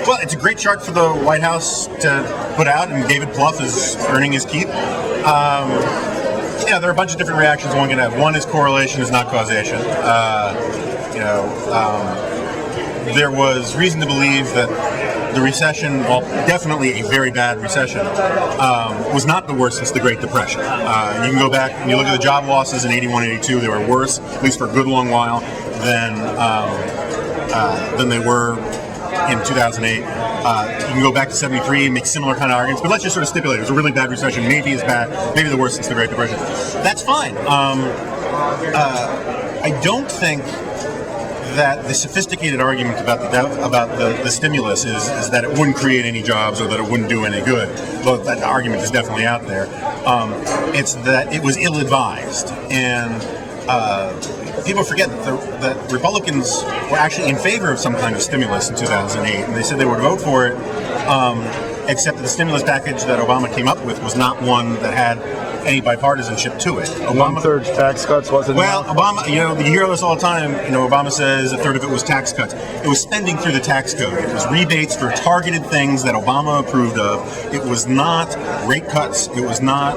Well, it's a great chart for the White House to put out, and David Plouffe is earning his keep. There are a bunch of different reactions one can have. One is correlation is not causation. There was reason to believe that the recession, well, definitely a very bad recession, was not the worst since the Great Depression. You can go back and you look at the job losses in 81, 82, they were worse, at least for a good long while, than they were in 2008. You can go back to 73 and make similar kind of arguments, but let's just sort of stipulate it was a really bad recession, maybe as bad, maybe the worst since the Great Depression. That's fine. I don't think that the sophisticated argument about the stimulus is that it wouldn't create any jobs or that it wouldn't do any good. Well, that argument is definitely out there. It's that it was ill-advised, and people forget that Republicans were actually in favor of some kind of stimulus in 2008, and they said they would vote for it, except that the stimulus package that Obama came up with was not one that had any bipartisanship to it. One-third tax cuts wasn't. Well, Obama, you hear this all the time. Obama says a third of it was tax cuts. It was spending through the tax code. It was rebates for targeted things that Obama approved of. It was not rate cuts. It was not.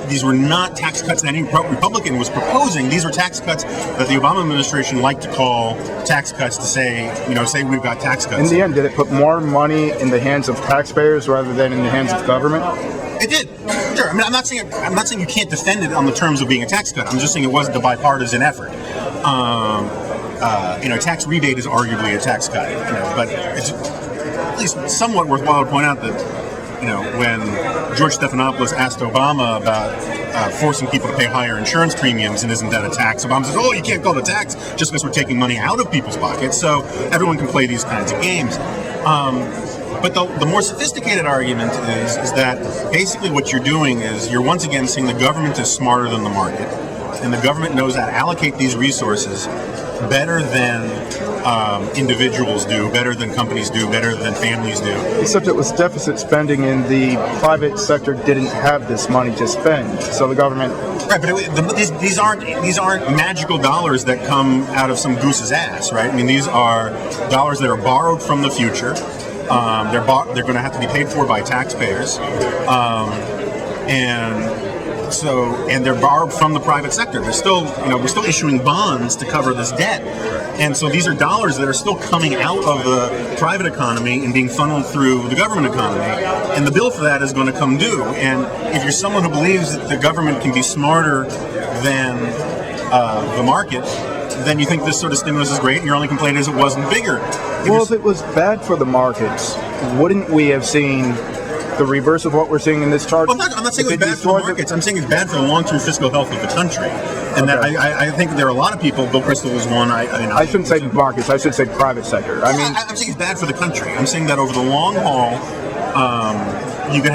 These were not tax cuts that any Republican was proposing. These were tax cuts that the Obama administration liked to call tax cuts to say we've got tax cuts. In the end, did it put more money in the hands of taxpayers rather than in the hands of government? It did. Sure. I mean, I'm not saying you can't defend it on the terms of being a tax cut. I'm just saying it wasn't a bipartisan effort. Tax rebate is arguably a tax cut. But it's at least somewhat worthwhile to point out that when George Stephanopoulos asked Obama about forcing people to pay higher insurance premiums and isn't that a tax, Obama says, you can't call it a tax just because we're taking money out of people's pockets. So everyone can play these kinds of games. But the more sophisticated argument is that basically what you're doing is you're once again saying the government is smarter than the market, and the government knows how to allocate these resources better than individuals do, better than companies do, better than families do. Except it was deficit spending, and the private sector didn't have this money to spend, so the government. Right, but these aren't magical dollars that come out of some goose's ass, right? I mean, these are dollars that are borrowed from the future. They're going to have to be paid for by taxpayers, and they're borrowed from the private sector. We're still issuing bonds to cover this debt, and so these are dollars that are still coming out of the private economy and being funneled through the government economy, and the bill for that is going to come due. And if you're someone who believes that the government can be smarter than the market, then you think this sort of stimulus is great, and your only complaint is it wasn't bigger. If it was bad for the markets, wouldn't we have seen the reverse of what we're seeing in this chart? Well, I'm not saying it's bad for the markets. I'm saying it's bad for the long-term fiscal health of the country. And that I think there are a lot of people, Bill Kristol was one. I shouldn't say markets, I should say private sector. I'm saying it's bad for the country. I'm saying that over the long haul, you could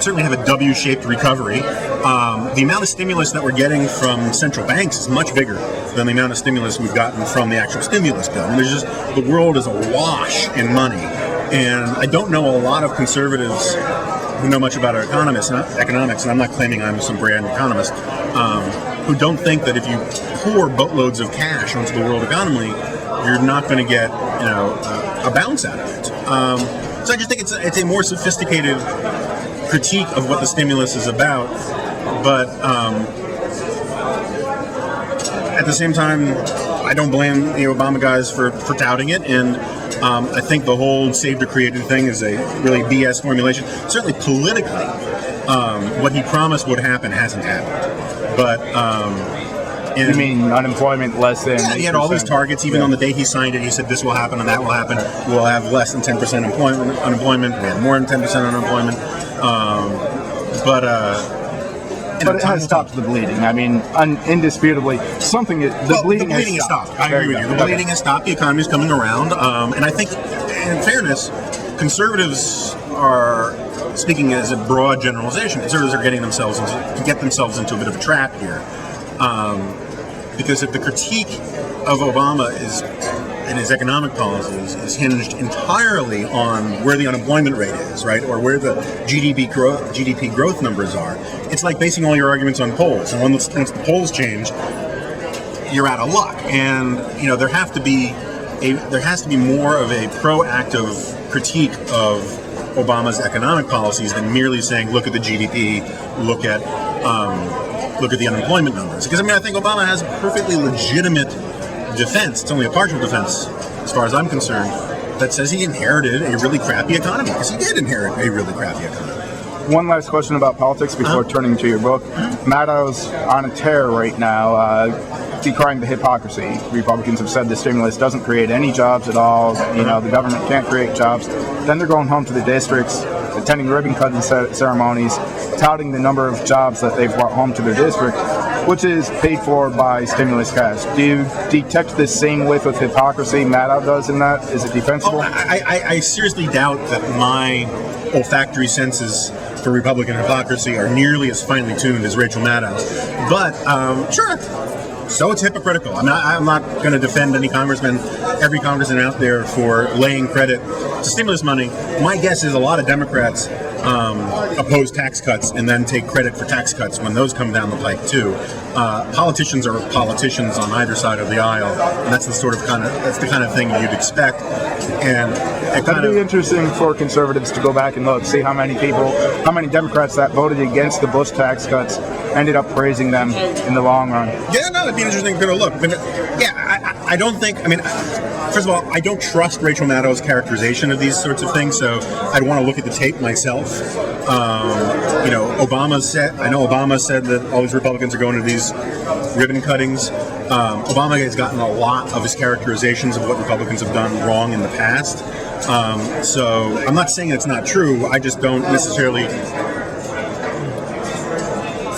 certainly have a W-shaped recovery. The amount of stimulus that we're getting from central banks is much bigger than the amount of stimulus we've gotten from the actual stimulus bill. And the world is awash in money, and I don't know a lot of conservatives who know much about economics, and I'm not claiming I'm some grand economist, who don't think that if you pour boatloads of cash onto the world economy, you're not going to get a bounce out of it. So I just think it's a more sophisticated critique of what the stimulus is about, but at the same time, I don't blame the Obama guys for touting it, and I think the whole save to created thing is a really BS formulation. Certainly politically, what he promised would happen hasn't happened. But you mean unemployment less than? Yeah, he had all these targets. Even on the day he signed it, he said this will happen and that will happen. We'll have less than 10% unemployment. We have more than 10% unemployment. But it has stopped the bleeding. I mean, indisputably, the bleeding has stopped. I agree with you. The bleeding has stopped. The economy is coming around. And I think, in fairness, conservatives are, speaking as a broad generalization, conservatives are getting themselves into a bit of a trap here. Because if the critique of Obama and his economic policies is hinged entirely on where the unemployment rate is, right, or where the GDP growth numbers are, it's like basing all your arguments on polls. And once the polls change, you're out of luck. And there has to be more of a proactive critique of Obama's economic policies than merely saying, look at the GDP, look at the unemployment numbers. Because I think Obama has a perfectly legitimate defense. It's only a partial defense, as far as I'm concerned, that says he inherited a really crappy economy, because he did inherit a really crappy economy. One last question about politics before turning to your book. Maddow's on a tear right now, decrying the hypocrisy. Republicans have said the stimulus doesn't create any jobs at all. The government can't create jobs. Then they're going home to the districts, attending ribbon cutting ceremonies, touting the number of jobs that they've brought home to their district, which is paid for by stimulus cash. Do you detect this same whiff of hypocrisy Maddow does in that? Is it defensible? I seriously doubt that my olfactory senses for Republican hypocrisy are nearly as finely tuned as Rachel Maddow's. But sure. So it's hypocritical. I'm not going to defend every congressman out there for laying credit to stimulus money. My guess is a lot of Democrats oppose tax cuts and then take credit for tax cuts when those come down the pike too. Politicians are politicians on either side of the aisle, and that's the kind of thing you'd expect. And that'd be interesting for conservatives to go back and look, see how many Democrats that voted against the Bush tax cuts ended up praising them in the long run. Yeah, no, it'd be interesting to look. But I don't think. First of all, I don't trust Rachel Maddow's characterization of these sorts of things, so I'd want to look at the tape myself. Obama said that all these Republicans are going to these ribbon cuttings. Obama has gotten a lot of his characterizations of what Republicans have done wrong in the past. So I'm not saying it's not true. I just don't necessarily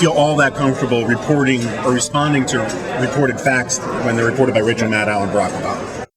feel all that comfortable reporting or responding to reported facts when they're reported by Rachel Maddow and Barack Obama.